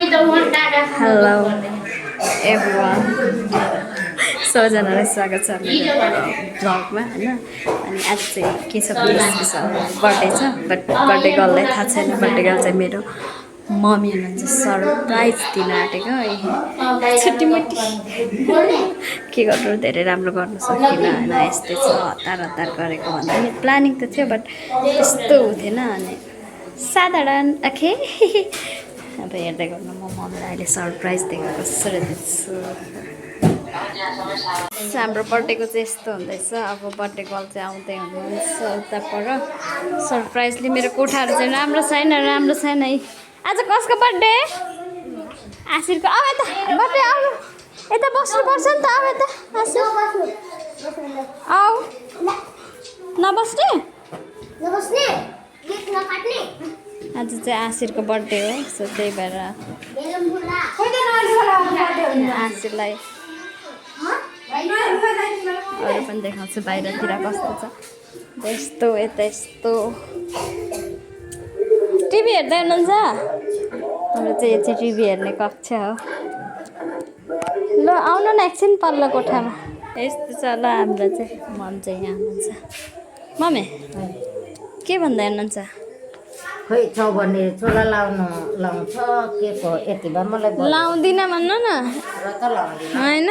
hello everyone सबैजनालाई स्वागत छ भ्लगमा होइन अनि आज चाहिँ के छ स्पेसल बर्थडे छ बट बर्थडे गर्ललाई थाहा छैन बर्थडे गर्ल चाहिँ मेरो मम्मी हुनुहुन्छ सरप्राइज दिन आँटेको छुट्टीमुट्टी के गर्नु धेरै राम्रो गर्न सकिनँ होइन यस्तै छ हतार गरेको भन्दा नि प्लानिङ त थियो बट त्यस्तो हुँदैन अनि साधारण ओके अब हेर्दै गर्नु म मम्मीलाई अहिले सरप्राइज दिएको कसरी दिन्छु हाम्रो बर्थडेको चाहिँ यस्तो हुँदैछ अब बर्थडे गर्ल चाहिँ आउँदै हुनुहुन्छ उताबाट सरप्राइजले मेरो कोठाहरू चाहिँ राम्रो छैन है आज कसको बर्थडे आशिरको आऊ यता बर्थडे आऊ यता बस्नुपर्छ नि त आऊ यता आशिर आऊ नबस्ने आज चाहिँ आशिरको बर्थडे हो सो त्यही भएर आशिरलाई अरू पनि देखाउँछु बाहिरतिर कस्तो छ यस्तो यता यस्तो टिभी हेर्दै हुनुहुन्छ हाम्रो चाहिँ यो चाहिँ टिभी हेर्ने कक्ष हो ल आउनु न एकछिन पल्लो कोठामा यस्तो छ ल हाम्रो चाहिँ मम चाहिँ यहाँ हुनुहुन्छ मम्मी के भन्दै हुनुहुन्छ खै छ भने छोला लाउँछ के को यति भए मलाई लाउँदिनँ भन्नु न र त लाउँदिन होइन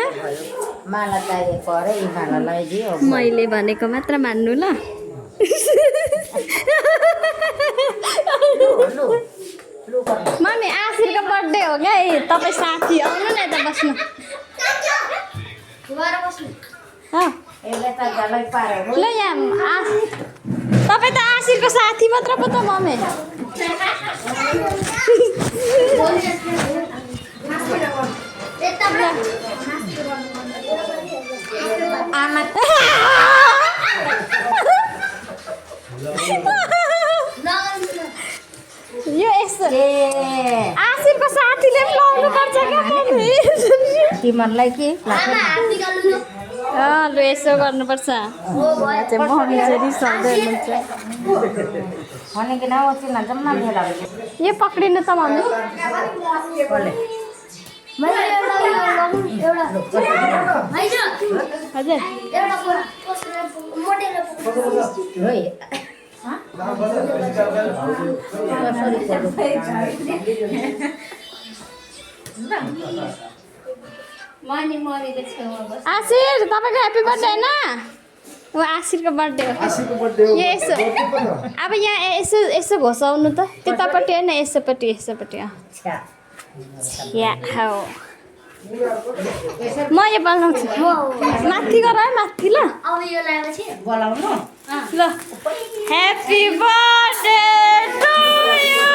माला चाहिएको अरे यी माला लगाइदियो मैले भनेको मात्र मान्नु ल मम्मी आशिरको बर्थडे हो क्या तपाईँ साथी आउनु न यता बस्नु ल यहाँ तपाईँ त आशिरको साथी मात्र पो त मम्मी आमा यो यस्तो आशिरको साथीले पनि लाउनु पर्छ क्या मम्मी तिमीहरूलाई के लु यसो गर्नुपर्छ मम्मी चाहिँ रिसाउँदै हुनुहुन्छ भनेको न चिना जम्मा भेला यो पक्रिनु त मम्मी हजुर आशिर तपाईँको ह्याप्पी बर्थडे होइन हो आशिरको बर्थडे हो यसो अब यहाँ यसो घोसाउनु त त्यतापट्टि होइन यसोपट्टि हो म यो बनाउँछु माथि गर है माथि ल बोलाउनु ल happy birthday to you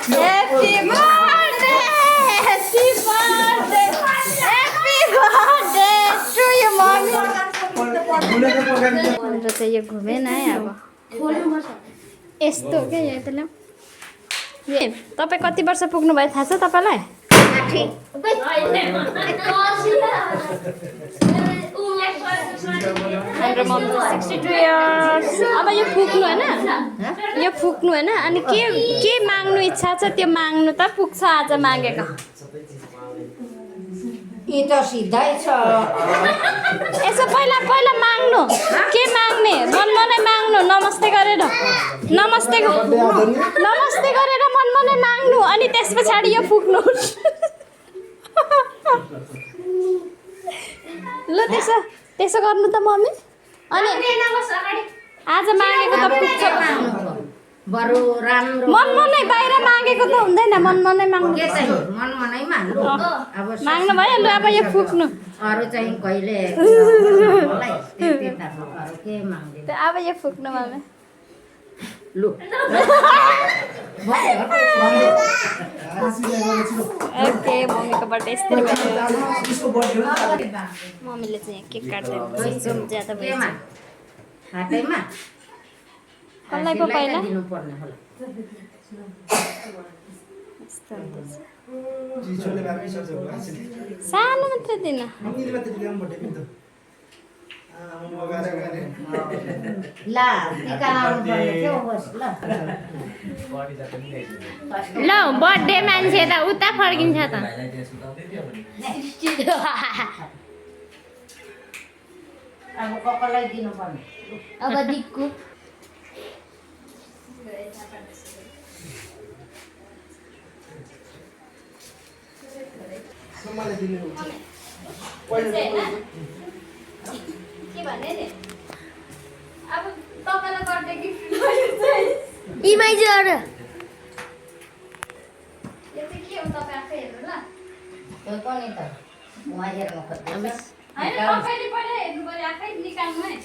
happy birthday happy birthday happy birthday to you mummy हाम्रो चाहिँ यो घुमेन है अब यस्तो हो क्या यो त ल्याऊ तपाईँ कति वर्ष पुग्नु भयो थाहा छ तपाईँलाई हाम्रो मम्मी 62 इयर्स अब यो फुक्नु होइन अनि के माग्नु इच्छा छ त्यो माग्नु त पुग्छ आज मागेको यी त सिधै छ यसो पहिला माग्नु के माग्ने मनमनै माग्नु नमस्ते गरेर मनमनै माग्नु अनि त्यस पछाडि यो फुक्नु ल त्यसो गर्नु त मम्मी अनि आज मागेको त पुग्छ बरु राम्रो मनमनै बाहिर मागेको त हुँदैन मनमनै माग्नु मनमनै माग्नु अब माग्नु भयो ल अब यो फुक्नु अरू चाहिँ कहिले के माग्दैन अब यो फुक्नु मम्मी लु ओके मम्मीको बर्थडे यस्तै भयो मम्मीले चाहिँ केक काट्दै हुनुहुन्छ जुम ज्यादा भयो हातैमा कसलाई पो पहिला दिनुपर्ने होला सानो मात्रै दिन ला टिका लाउनु पर्ने थियो होस् ल ल बर्थडे मान्छे त उता फर्किन्छ त अब कपाललाई दिनु पर्ने अब दिक्कु के भन्ने नि अब तपाईलाई बर्थडे गिफ्ट इमाइजर यो चाहिँ के हो तपाईँ आफै हेर्नु ल त्यो त नि त उहाँ हेर्नु खोज्दैछ हैन तपाईले पहिला हेर्नु पर्यो आफै निकाल्नु है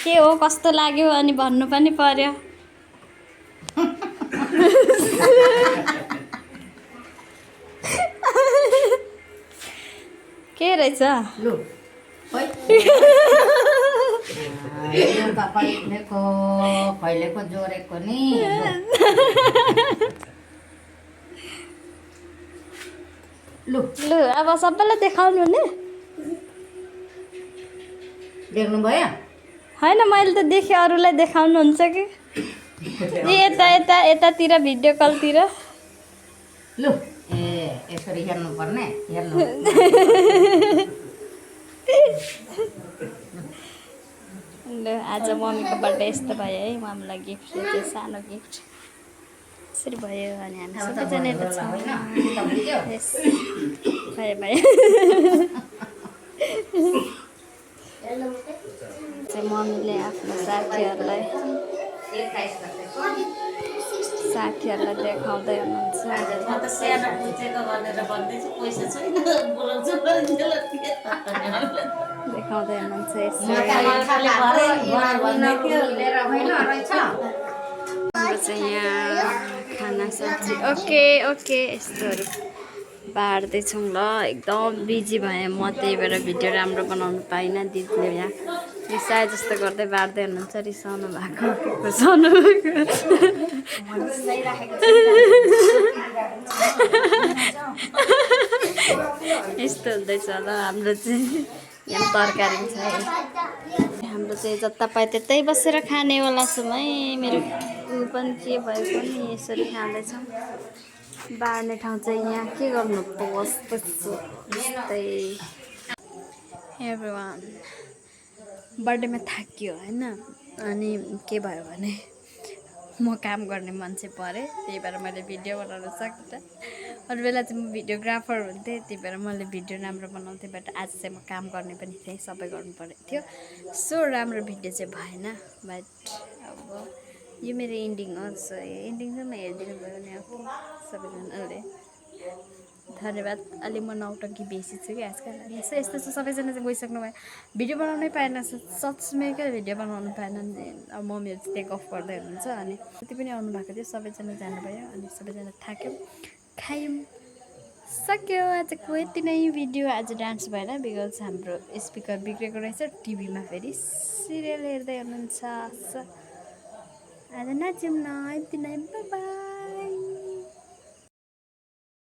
के हो कस्तो लाग्यो अनि भन्नु पनि पर्यो के रहेछ लु खोइ यो त कहिलेको जोरेको नि लु लु अब सबैलाई देखाउनु नि देख्नु भयो होइन मैले त देखेँ अरूलाई देखाउनुहुन्छ कि यता यता यतातिर भिडियो कलतिर लु ए यसरी हेर्नु पर्ने हेर्नु ल आज मम्मीको बर्थडे यस्तो भयो है मम्मीलाई गिफ्ट चाहिँ सानो गिफ्ट यसरी भयो अनि हामी सबैजना यता छौँ यस भयो भयो चाहिँ मम्मीले आफ्नो साथीहरूलाई देखाउँदै हुनुहुन्छ देखाउँदै हुनुहुन्छ हाम्रो चाहिँ यहाँ खाना सब्जी ओके ओके यस्तोहरू बाँड्दैछौँ ल एकदम बिजी भएँ म त्यही भएर भिडियो राम्रो बनाउनु पाइनँ दिदीले यहाँ रिसाए जस्तो गर्दै बाँड्दै हुनुहुन्छ रिसाउनु भएको रिसाउनु यस्तो हुँदैछ ल हाम्रो चाहिँ यहाँ तरकारी छ है हाम्रो चाहिँ जता पाए त्यतै बसेर खानेवाला छौँ है मेरो उयो पनि के भएको नि यसरी खाँदैछौँ बाँड्ने ठाउँ चाहिँ यहाँ के गर्नु यस्तै एभ्रिवान बर्थडेमा थाकियो होइन अनि के भयो भने म काम गर्ने मान्छे परेँ त्यही भएर मैले भिडियो बनाउन सकिनँ अरू बेला चाहिँ म भिडियोग्राफर हुन्थेँ त्यही भएर मैले भिडियो राम्रो बनाउँथेँ बट आज चाहिँ म काम गर्ने पनि थिएँ सबै गर्नु परेको थियो सो राम्रो भिडियो चाहिँ भएन बट अब यो मेरो एन्डिङ हो सो एन्डिङसम्म हेरिदिनु भयो भने सबैजनाले धन्यवाद अलि म नौटङ्की बेसी छु कि आजकल अनि यस्तो यस्तो चाहिँ सबैजना चाहिँ गइसक्नु भयो भिडियो बनाउनै पाएन सचमै क्या भिडियो बनाउनु पाएन अब मम्मीहरू चाहिँ टेक अफ गर्दै हुनुहुन्छ अनि जति पनि आउनु भएको थियो सबैजना जानुभयो अनि सबैजना थाक्यौँ खायौँ सक्यो आजको यति नै भिडियो आज डान्स भएन बिकज हाम्रो स्पिकर बिग्रेको रहेछ टिभीमा फेरि सिरियल हेर्दै हुनुहुन्छ आज नाच्यौँ न यति नै बाई